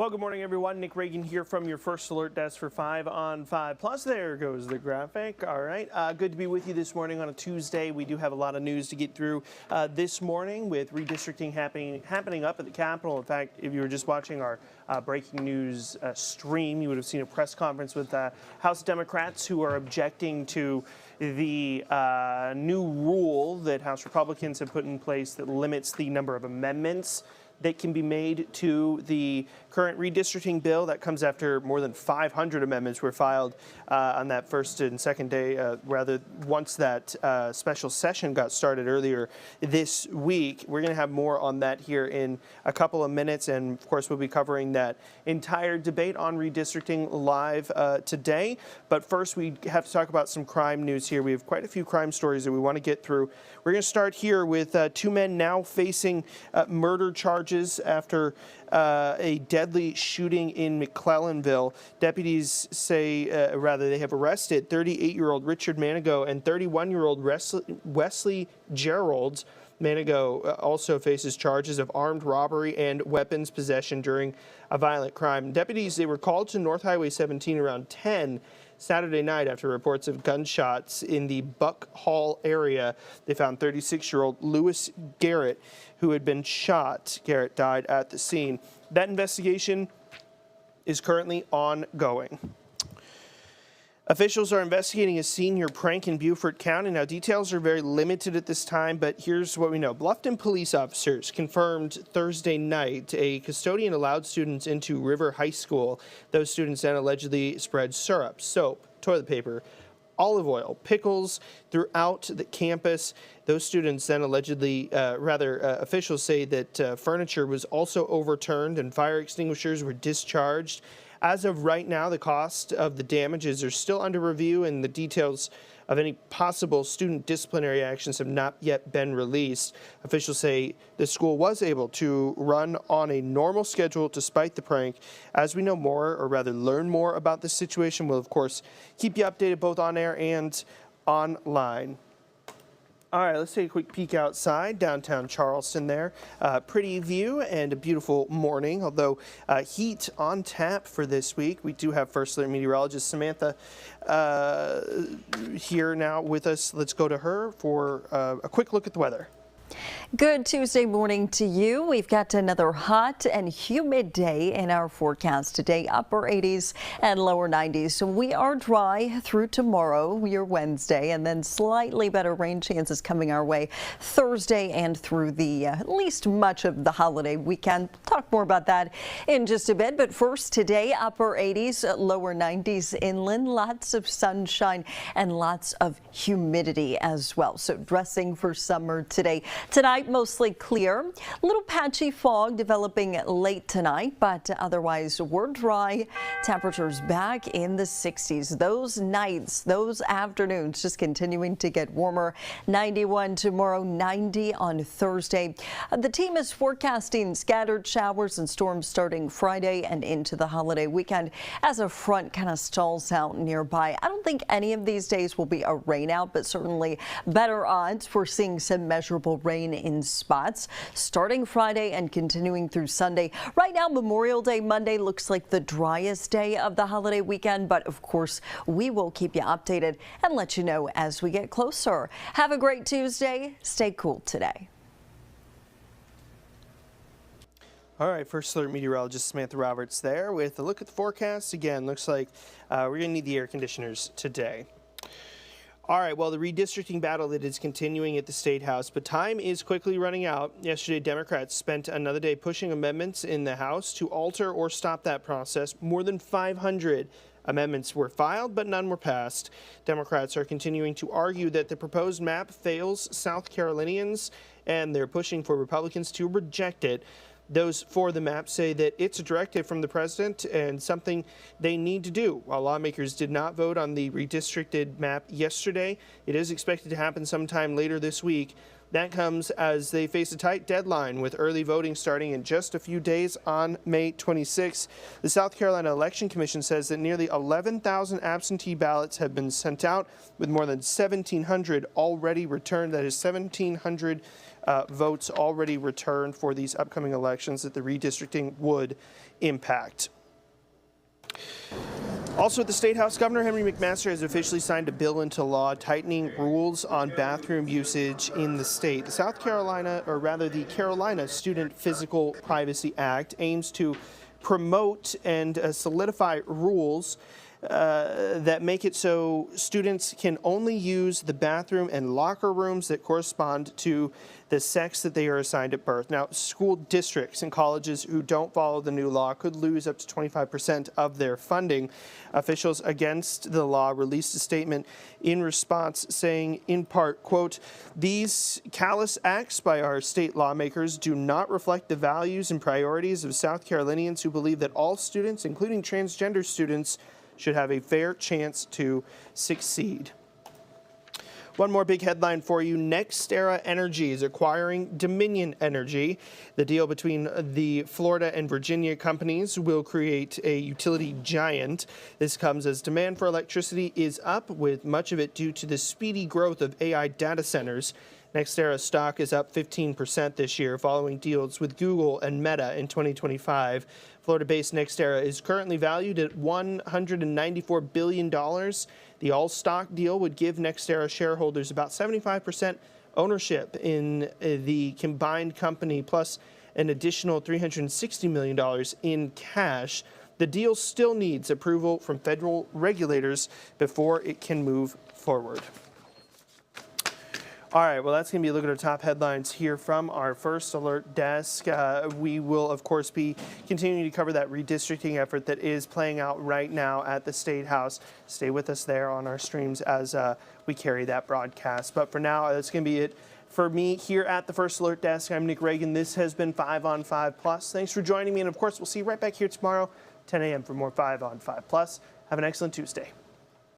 Well, good morning, everyone. Nick Reagan here from your First Alert Desk for 5 on 5 Plus. There goes the graphic. All right. Good to be with you this morning on a Tuesday. We do have a lot of news to get through this morning with redistricting happening up at the Capitol. In fact, if you were just watching our breaking news stream, you would have seen a press conference with House Democrats who are objecting to the new rule that House Republicans have put in place that limits the number of amendments that can be made to the current redistricting bill. That comes after more than 500 amendments were filed on that first and second day, once that special session got started earlier this week. We're going to have more on that here in a couple of minutes, and of course we'll be covering that entire debate on redistricting live today. But first, we have to talk about some crime news here. We have quite a few crime stories that we want to get through. We're going to start here with two men now facing murder charges after a deadly shooting in McClellanville. Deputies say, they have arrested 38-year-old Richard Manigo and 31-year-old Wesley Gerald. Manigo also faces charges of armed robbery and weapons possession during a violent crime. Deputies, they were called to North Highway 17 around 10 Saturday night after reports of gunshots in the Buck Hall area. They found 36-year-old Lewis Garrett, who had been shot. Garrett died at the scene. That investigation is currently ongoing. Officials are investigating a senior prank in Beaufort County. Now, details are very limited at this time, but here's what we know. Bluffton police officers confirmed Thursday night a custodian allowed students into River High School. Those students then allegedly spread syrup, soap, toilet paper, olive oil, pickles throughout the campus. Those students then allegedly, officials say that furniture was also overturned and fire extinguishers were discharged. As of right now, the cost of the damages are still under review, and the details of any possible student disciplinary actions have not yet been released. Officials say the school was able to run on a normal schedule despite the prank. As we know more, or rather learn more about this situation, we'll of course keep you updated both on air and online. All right, let's take a quick peek outside downtown Charleston there. Pretty view and a beautiful morning, although heat on tap for this week. We do have First Alert meteorologist Samantha here now with us. Let's go to her for a quick look at the weather. Good Tuesday morning to you. We've got another hot and humid day in our forecast today, upper 80s and lower 90s. So we are dry through tomorrow, your Wednesday, and then slightly better rain chances coming our way Thursday and through the at least much of the holiday weekend. Talk more about that in just a bit. But first today, upper 80s, lower 90s inland, lots of sunshine and lots of humidity as well. So dressing for summer today. Tonight, mostly clear. A little patchy fog developing late tonight, but otherwise we're dry. Temperatures back in the 60s. Those nights, those afternoons just continuing to get warmer. 91 tomorrow, 90 on Thursday. The team is forecasting scattered showers and storms starting Friday and into the holiday weekend as a front kind of stalls out nearby. I don't think any of these days will be a rain out, but certainly better odds for seeing some measurable rain in spots starting Friday and continuing through Sunday. Right now, Memorial Day Monday looks like the driest day of the holiday weekend, but of course we will keep you updated and let you know as we get closer. Have a great Tuesday. Stay cool today. All right, First Alert meteorologist Samantha Roberts there with a look at the forecast. Again, looks like we're going to need the air conditioners today. All right, well, the redistricting battle that is continuing at the State House, but time is quickly running out. Yesterday, Democrats spent another day pushing amendments in the House to alter or stop that process. More than 500 amendments were filed, but none were passed. Democrats are continuing to argue that the proposed map fails South Carolinians, and they're pushing for Republicans to reject it. Those for the map say that it's a directive from the president and something they need to do. While lawmakers did not vote on the redistricted map yesterday, it is expected to happen sometime later this week. That comes as they face a tight deadline with early voting starting in just a few days on May 26. The South Carolina Election Commission says that nearly 11,000 absentee ballots have been sent out, with more than 1,700 already returned. That is 1,700 votes already returned for these upcoming elections that the redistricting would impact. Also at the State House, Governor Henry McMaster has officially signed a bill into law tightening rules on bathroom usage in the state. The the Carolina Student Physical Privacy Act aims to promote and solidify rules that make it so students can only use the bathroom and locker rooms that correspond to the sex that they are assigned at birth. Now, school districts and colleges who don't follow the new law could lose up to 25% of their funding. Officials against the law released a statement in response saying, in part, quote, "These callous acts by our state lawmakers do not reflect the values and priorities of South Carolinians who believe that all students, including transgender students, should have a fair chance to succeed." One more big headline for you. NextEra Energy is acquiring Dominion Energy. The deal between the Florida and Virginia companies will create a utility giant. This comes as demand for electricity is up, with much of it due to the speedy growth of AI data centers. NextEra stock is up 15% this year, following deals with Google and Meta in 2025. Florida-based NextEra is currently valued at $194 billion. The all-stock deal would give NextEra shareholders about 75% ownership in the combined company, plus an additional $360 million in cash. The deal still needs approval from federal regulators before it can move forward. All right, well, that's going to be a look at our top headlines here from our First Alert desk. We will, of course, be continuing to cover that redistricting effort that is playing out right now at the State House. Stay with us there on our streams as we carry that broadcast. But for now, that's going to be it for me here at the First Alert desk. I'm Nick Reagan. This has been 5 on 5 Plus. Thanks for joining me. And, of course, we'll see you right back here tomorrow, 10 a.m. for more 5 on 5 Plus. Have an excellent Tuesday.